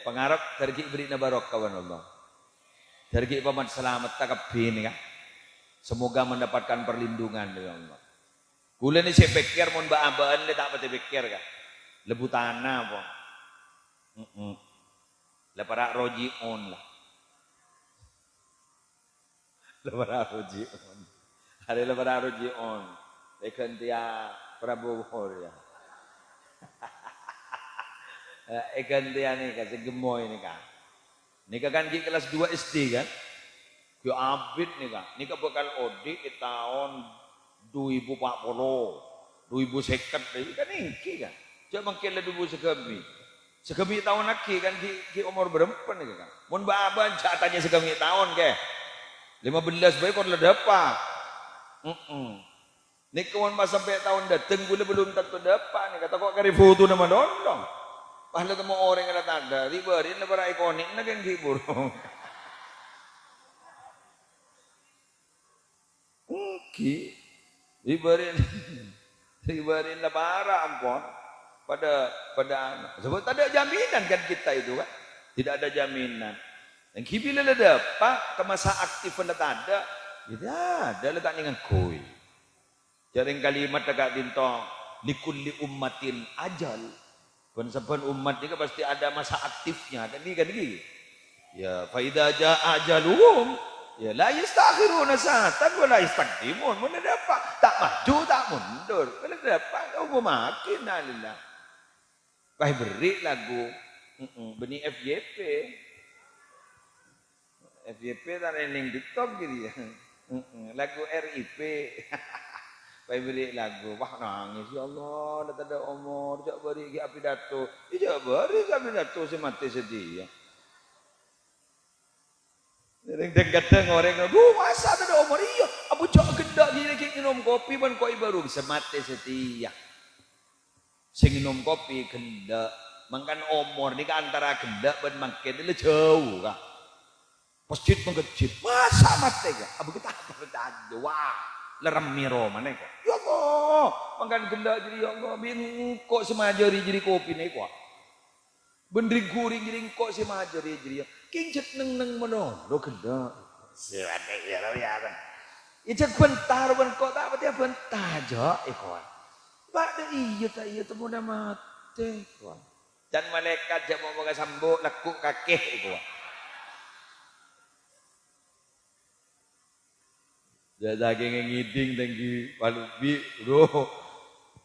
Pengarap dari beri na barok kawan Allah. Dari paman selamat takabin kan. Semoga mendapatkan perlindungan dari Allah. Kula ni saya pikir mon baabaan le tak pati pikir kan. Lebu tanah po. Leparak roji on lah. Leparak roji on. Hari leparak roji on. Ikan dia Prabowo ya. Ikan dia ni kasih gemoy ni kan. Ni kan di kelas 2 SD kan. Yo abid ni kan. Ni bakal odik di tahun 2040. 2050 kan ingki kan. Cak mangkel 2000 segami. Segami tahun lagi kan ki umur berapa ni kan. Mun baaban cak tanya segami tahun ke. 15 baik kon ledapa. Ni kawan pas sampai tahun dateng gula belum tentu dapat ni kata kok kari foto nama dondong. Pahala temu orang yang datang ada riberin lebar ikonik na kan hibur. Ki riberin lebar ampun pada sebab tak ada jaminan kan kita itu kan. Tidak ada jaminan. Dan bila ada pak ke masa aktif anda tak ada. Tidak ada letak dengan koi. Jaring kalimat agak dintong likulli ummatin ajal. Saben umat juga pasti ada masa aktifnya kan ni. Ya fa idza jaa ajaluhum ya la yastakhiruna sa'atan wa la yastaqdimun. Mun dapat tak maju tak mundur. Kalau dapat kau makin alillah. Pai beri lagu beni FYP. FYP tak ending TikTok gitu ya. Lagu RIP. Pai beri lagu, wah nangis ya Allah, dah tak ada umur, jak beri ke api dato, jak beri ke api dato si mati sedih ya. Kadang-kadang orang ngomong, masa tak ada umur, iya, abu jak gendak gini minum kopi ban koi baru bisa mati sedih ya. Sing minum kopi gendak, makan umur ni ke antara gendak ban makin dia jauh kah. Masjid mengejit, masa mati ya, abu kita bertanya, wah. Lerem miro mana kok? Ya Allah, makan gendak jadi ya Allah, bingkok semajari jadi kopi nih kok. Bendring guring jadi kok semajari jadi ya. Kincet neng meno, lo gendak. Siapa ya lo ya kan? Ijak bentar kok tak apa dia bentar aja ikon. Pak dah iya temu nama mati kok. Dan malaikat jak mau sambut laku kakek ikon. Saking ngiding tinggi palubi bro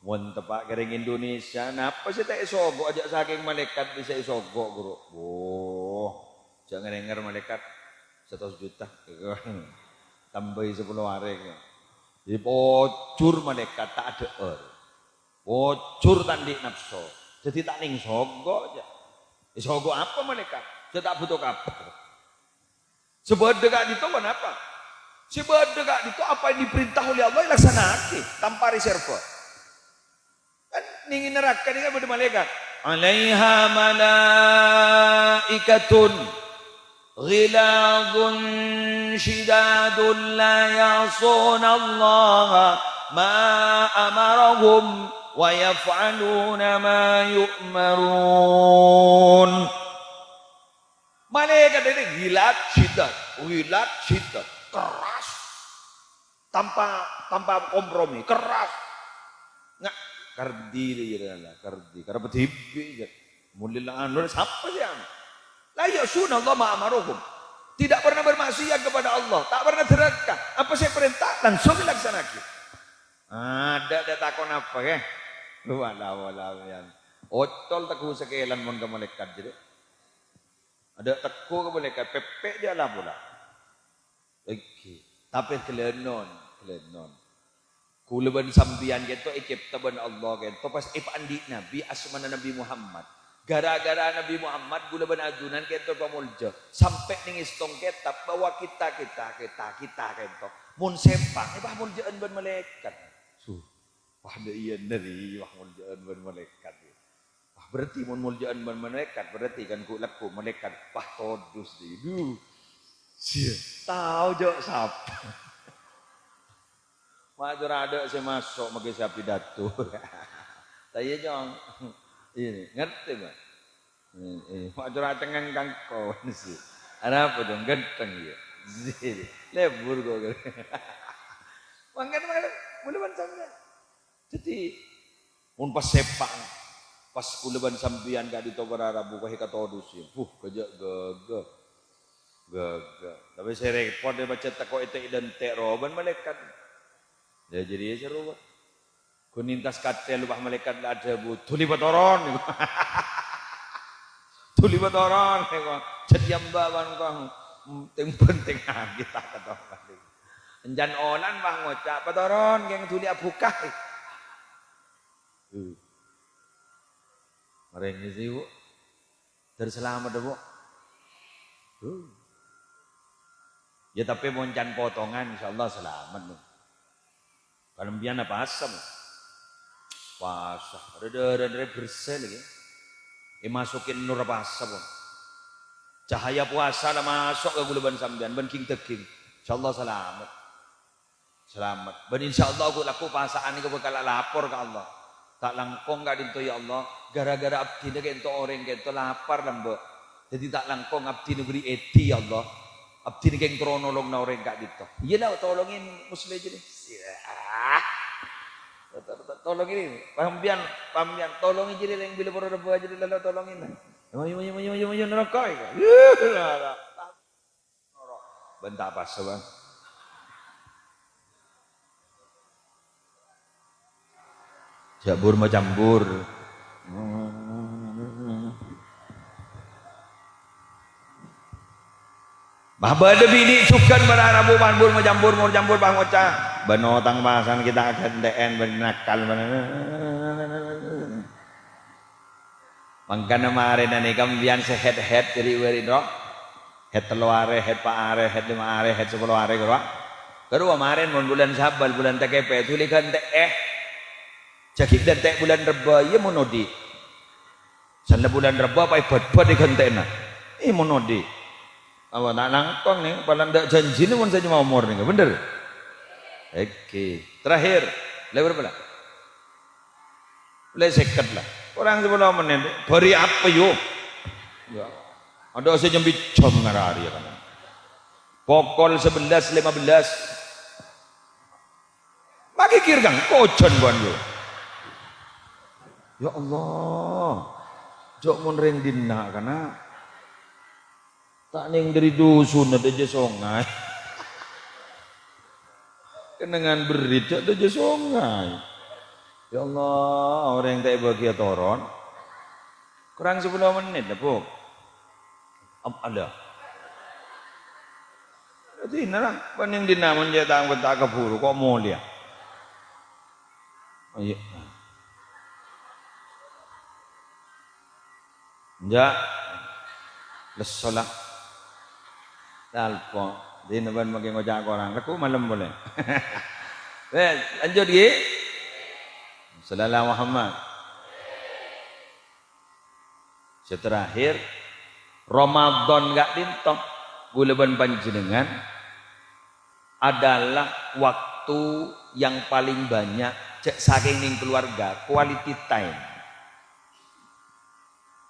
mun tepak kering Indonesia napa sih tak isogok aja saking malaikat bisa isogok bro jangan denger malaikat 100 juta tambahi 10 hari jadi bocor malaikat tak ada bocor tandik nafsu jadi tak ning sogok aja isogok apa malaikat saya tak butuh kabar sebab dekat itu kenapa sebab dekat itu apa yang diperintah oleh Allah laksanakan tanpa reserve. Kan ingin neraka ini kan pada malaikat. Alaiha malaikatun ghiladun shidadun la ya'suna Allah ma amarahum wa yaf'aluna ma yu'marun. Malaikat ini ghilat shidad, keras tanpa kompromi keras kardi dia lah, kardi. Karena petibi je. Mulillah anu siapa sih anu? La ya'suna Allah ma amaruhum. Tidak pernah bermaksiat kepada Allah, tak pernah deraka. Apa saya perintah langsung dilaksanakan. Ada takon apa ya? Wala ya. Otol teku sekelan mon ke malaikat jadi. Ada teku ke malaikat pepek dia lah pula. Okey. Tapi kelenon. Kulaban sambian gitu ikip taban Allah gitu pas ipandi Nabi asmana Nabi Muhammad. Gara-gara Nabi Muhammad gula ban adunan kento pamulja sampai ning istong kitab bahwa kita kento mun sempang bah muljaan ban malaikat. Wah da iya dari wah muljaan ban malaikat. Wah berarti mun muljaan ban malaikat berarti kan ku laku malaikat pah todus di. Sia tahu jo sapa. Matur ada saya masuk mage sapi pidato. Saya jong ini ngerti Pak? Mak curah tengen kangkau sih. Ada apa dong genteng ya? Lebur kok. Mangkat buleban sampean. Jadi mun pas sepak pas buleban sampean gak ditobara Rabu ka katodus ya. Kejak gege. Tapi saya repot dia baca takok itu identik roban malaikat. Dia jadi seru Pak. Kunintas katel lubah malaikat ada bu tuli batoron tuli batoron setiap bawan kau penting kita kata balik enjan onan bang ngocak batoron yang tuli abukah mereka sih bu terselamat bu ya tapi moncan potongan insyaallah selamat bu kalau biar apa asam puasa, ada bersih lagi. Masukin nur puasa pun. Cahaya puasa lah masuk ke gulaban sambian, ben king teking. Insyaallah selamat. Selamat. Ben insyaallah aku laku puasaan ini bakal lapor ke Allah. Tak langkong gak dinto ya Allah, gara-gara abdi ni kento orang kento lapar lambe. Jadi tak langkong abdi ni beri eti ya Allah. Abdi ni keng kronolong na orang gak dinto. Iyalah tolongin muslim jadi. Tolong ini, pambian, tolongin jadi yang bila berapa jadi lalu tolongin. Maju neraka itu. Bentar pas bang. Jabur macambur. Bahwa ada bini sukan berarabu banbur macambur bang ngocah. Benotang bahasan kita akan DN bernakal mangkana mare nani kambian sehead jadi weri dok head teluare head paare head lima are head 10 are kedua kemarin bulan Sabal bulan TKP tulikan jakit dan bulan Reba iya monodi sana bulan Reba apa ibad dikentena monodi awak nak langkong nih paling ndak janji nih mun saja mau umur nih bener. Oke, terakhir, lebar berapa? Boleh seket lah. Orang 10 menit, beri apa yuk? Ya, ada saya jam bicom ngarari kan. Pokol 11:15. Bagi kirgang, kocon buan yo. Ya Allah, jok mun ring dina karena tak ning dari dusun ada jesongai. Kenangan berita ada jesongai. Ya Allah, orang yang tak bahagia toron. Kurang 10 menit dah pun. Ada. Jadi nara, paning dinamun jatang bentak keburu kok mulia. Oh iya. Ya. Lesolah. Dalpo. Di naban magi ngojak orang. Aku malam boleh. Lanjut lagi. Sallallahu Muhammad. Terakhir Ramadan gak dintok gulaban panjenengan adalah waktu yang paling banyak saking ning keluarga quality time.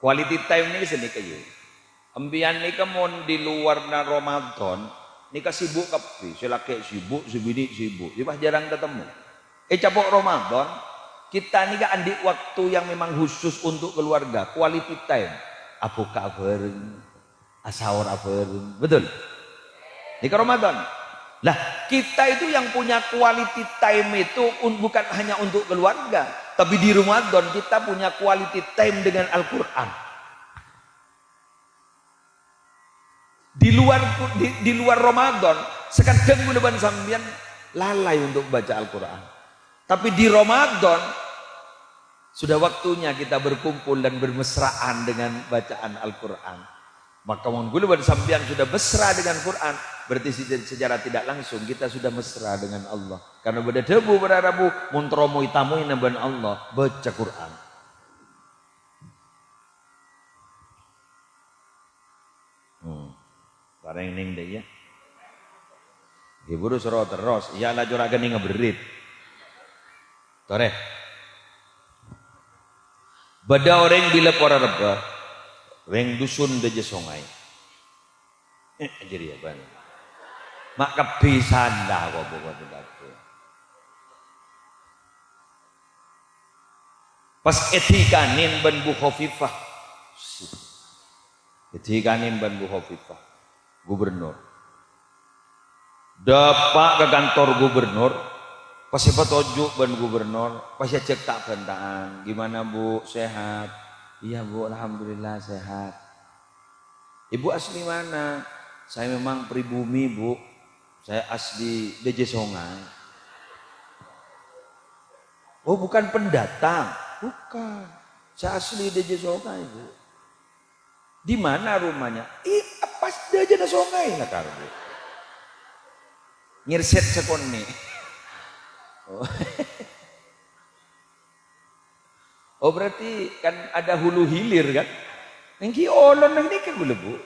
Quality time ini seni kayu. Ambian ni kamu di luar na Ramadan ni sibuk kabeh, selaki sibuk, sebini sibuk. Jadi jarang ketemu. Capok Ramadan Kita nih kan andi waktu yang memang khusus untuk keluarga, quality time. Abuka bareng, asahur bareng, betul? Di Ramadan. Lah, kita itu yang punya quality time itu bukan hanya untuk keluarga, tapi di Ramadan kita punya quality time dengan Al-Qur'an. Di luar Ramadan, sekadang bulan sambian lalai untuk baca Al-Qur'an. Tapi di Ramadan sudah waktunya kita berkumpul dan bermesraan dengan bacaan Al-Qur'an. Maka bulan sambian sudah mesra dengan Quran, berarti secara tidak langsung kita sudah mesra dengan Allah. Karena pada debu pada Rabu muntromo itamu inaban Allah baca Quran. Bareng ning deh ya. Giburu suruh terus, iya lah juragan ning ngeberit. Tore. Bada orang bila para reba, weng dusun deje songai. Jadi apa? Mak kebisan dah kok buat itu. Pas etikanin ban Bu Khofifah. Etikanin ban Bu Khofifah. Gubernur. Dapat ke kantor gubernur. Pas petojuk ban gubernur. Pas cek tak bentaan. Gimana Bu? Sehat? Iya Bu, alhamdulillah sehat. Ibu asli mana? Saya memang pribumi Bu. Saya asli Deje Songai. Oh bukan pendatang? Bukan. Saya asli Deje Songai Bu. Di mana rumahnya? Pas Deje Songai lah karo Bu. Ngirset sekone. Oh. Oh berarti kan ada hulu hilir kan? Nengki olon nang nikah gula Bu.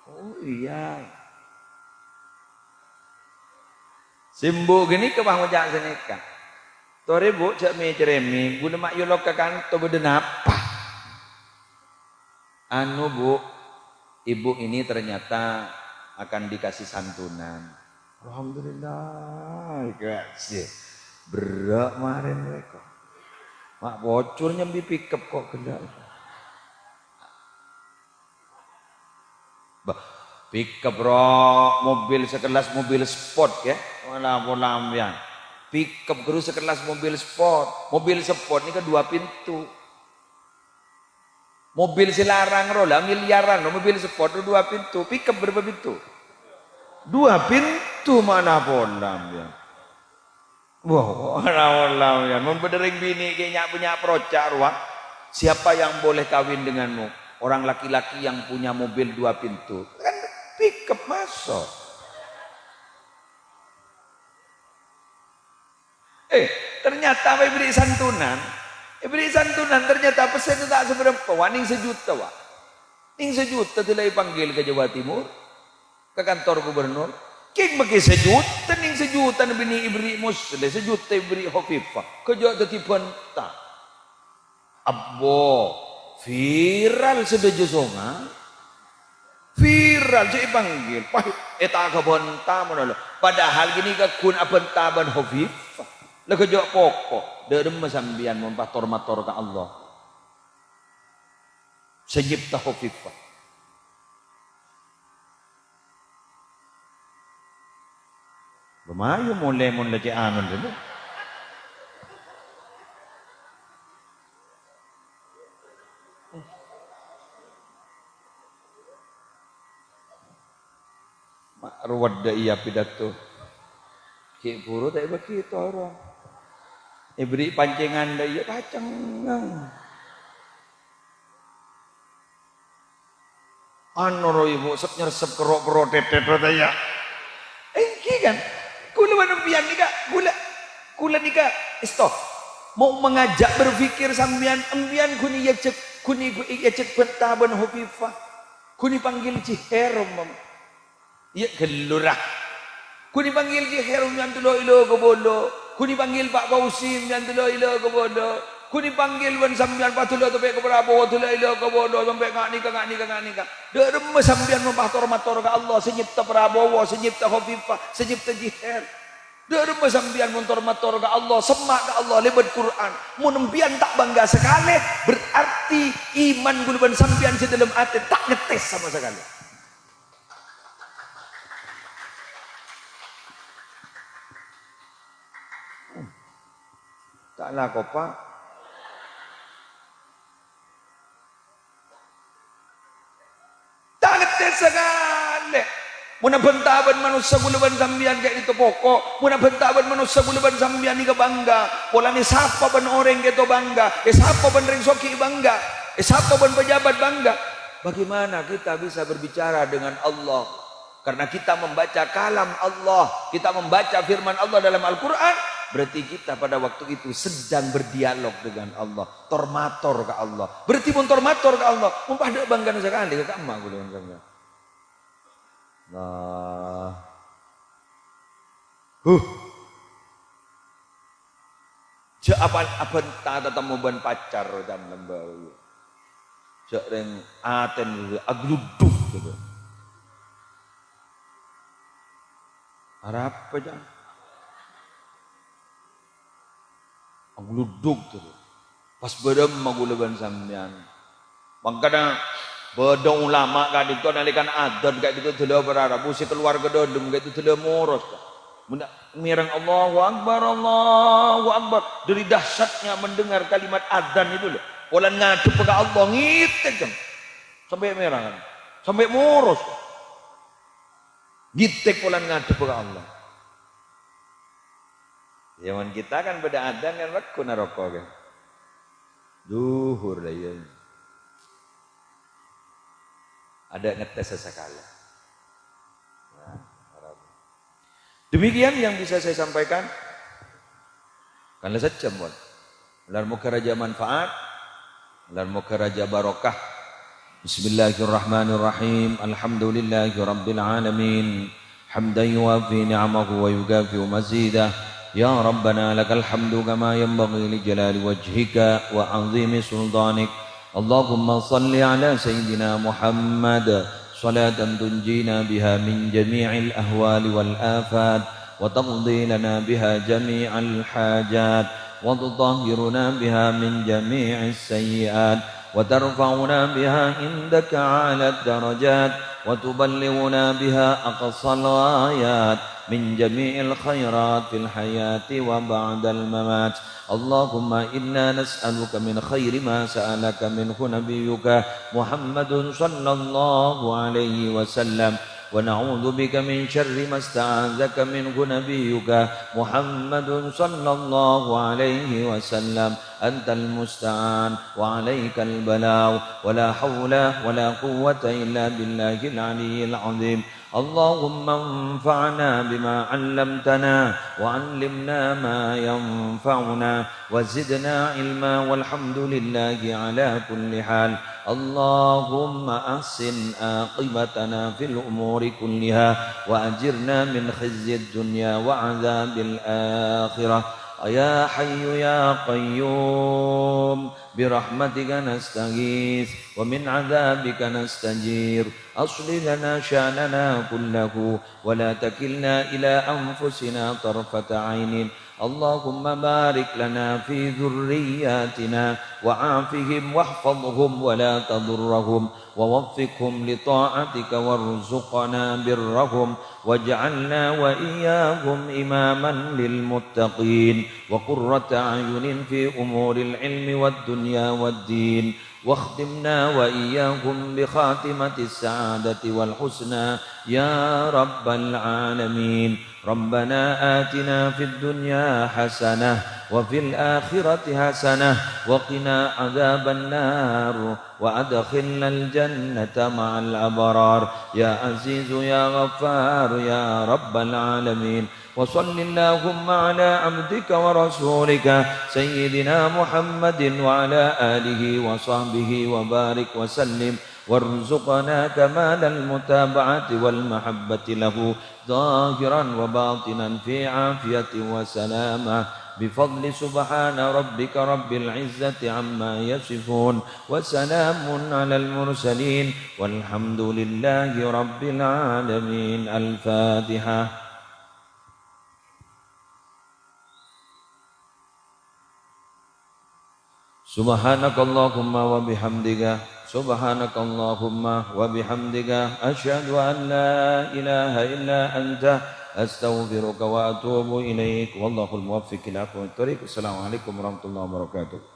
Oh iya. Simbu gini ke bang ojak seneka. Tore Bu cak me ceremi, guna mak yolok ke kantor beden apa? Anu Bu, ibu ini ternyata akan dikasih santunan. Alhamdulillah, kasih. Berak kemarin mereka. Mak bocor nyambi pickup kok gelap. Bah, pickup bro, mobil sekelas mobil sport ya. Wala polam-polam. Pickup terus sekelas mobil sport. Mobil sport ini kan 2 pintu. Mobil silarang rola miliaran, mobil sport 2 pintu. Pickup berapa pintu? 2 pintu mana polam ya. Wow, Allah ya, membedering bini kayaknya punya procak ruang. Siapa yang boleh kawin denganmu? Orang laki-laki yang punya mobil 2 pintu. Kan pickup masuk. Ternyata beri santunan. Beri santunan ternyata pesan itu tak seberapa. Wah, ning sejuta wah. Ning sejuta telah dipanggil ke Jawa Timur. Ke kantor gubernur. King bagi sejuta ning sejuta bini ibri muslim sejuta ibri Khofifah kejauh tetipan tak abbo viral sedejo songa viral jadi panggil pah eta kabenta mono padahal gini ka kun abenta ban Khofifah la kejauh pokok derem sambian mempator mator ka Allah sejipta Khofifah. Lumayo mulai cik anon dulu. Mak ruwad da iya pidato. Ki buru tak begitu orang. Beri pancingan da iya kacang. Anu ro ibu sep nyersep kerok tetet ya. Engki kan kula manumpian nika kula nika stop mau mengajak berpikir sambian embian kuni yecek bentaban Khofifah kuni panggil Ciherum ya gelurah kuni panggil Ciherum yang tulo ilo kebodo kuni panggil Pak Bausim yang tulo ilo kebodo kuni panggil wan sambian patulo sampai ke Prabowo tulo ilo kebodo sampai ngak nikah derem sambian mempahtor mator ke Allah senyipta Prabowo senyipta Khofifah senyipta Ciher Derma sambian motor-motor ke Allah, semak ke Allah, lebat Quran. Munempian tak bangga sekali, berarti iman guluban sambian di dalam hati tak ngetes sama sekali. Taklah kau pak. Tak ngetes sekali. Muna bentaban manusia guluban sambian kayak itu pokok. Muna bentaban manusia guluban sambian ni bangga. Pola ni siapa ban orang gitu bangga. Siapa ban ringsoki bangga. Siapa ban pejabat bangga. Bagaimana kita bisa berbicara dengan Allah? Karena kita membaca kalam Allah. Kita membaca firman Allah dalam Al-Quran. Berarti kita pada waktu itu sedang berdialog dengan Allah. Tormator ke Allah. Berarti pun tormator ke Allah. Mumpah bangga sekali ke kamar guluban sambian. Nah, cek apa tak temu ban pacar jam lembau, cek reng aten agluduh gitu, Arab aja, agluduh gitu, pas bedem magulaban sambian, makanya bedong ulama kan itu nalikan adat kayak itu telah berharap si keluar gedodem kayak itu telah moros mirang Allahu Akbar dari dahsyatnya mendengar kalimat adzan itu loh pola ngadep ke Allah ngitek kan sampai merah kan sampai moros ngitek pola ngadep ke Allah zaman kita kan beda adzan kan waktu naroko kan duhur lah ya ada ngetes sesekali. Nah, demikian yang bisa saya sampaikan. Karena saja buat. Alar muka raja manfaat, alar muka raja barokah. Bismillahirrahmanirrahim. Alhamdulillahirabbil alamin. Hamdan yuwafi ni'amahu wa yukafi mazidah. Ya Rabbana lakal hamdu kama yanbaghi li jalali wajhika wa 'azimi sultanik. اللهم صل على سيدنا محمد صلاة تنجينا بها من جميع الأهوال والآفات وتقضي لنا بها جميع الحاجات وتطهرنا بها من جميع السيئات وترفعنا بها عندك على الدرجات وتبلغنا بها أقصى الغايات من جميع الخيرات في الحياة وبعد الممات اللهم إنا نسألك من خير ما سألك منه نبيك محمد صلى الله عليه وسلم ونعوذ بك من شر ما استعاذك منه نبيك محمد صلى الله عليه وسلم أنت المستعان وعليك البلاغ ولا حول ولا قوة إلا بالله العلي العظيم اللهم انفعنا بما علمتنا وعلمنا ما ينفعنا وزدنا علما والحمد لله على كل حال اللهم أحسن عاقبتنا في الأمور كلها وأجرنا من خزي الدنيا وعذاب الآخرة يا حي يا قيوم برحمتك نستغيث ومن عذابك نستجير أصلح لنا شأننا كله ولا تكلنا إلى أنفسنا طرفة عين اللهم بارك لنا في ذرياتنا وعافهم واحفظهم ولا تضرهم ووفقهم لطاعتك وارزقنا برهم واجعلنا وإياهم إماما للمتقين وقرة أعين في أمور العلم والدنيا والدين واختمنا وإياهم بخاتمة السعادة والحسنى يا رب العالمين ربنا آتنا في الدنيا حسنة وفي الآخرة حسنة وقنا عذاب النار وأدخلنا الجنة مع الأبرار يا عزيز يا غفار يا رب العالمين وصل اللهم على عبدك ورسولك سيدنا محمد وعلى آله وصحبه وبارك وسلم وارزقنا كمال المتابعة والمحبة له ظاهرا وباطنا في عافية وسلامة بفضل سبحان ربك رب العزة عما يصفون وسلام على المرسلين والحمد لله رب العالمين الفاتحة Subhanakallahumma wa bihamdika Subhanakallahumma wa bihamdika asyhadu an la ilaha illa anta astaghfiruka wa atubu ilaik. Wallahul muwaffiq ila aqwamit thoriq. Assalamualaikum warahmatullahi wabarakatuh.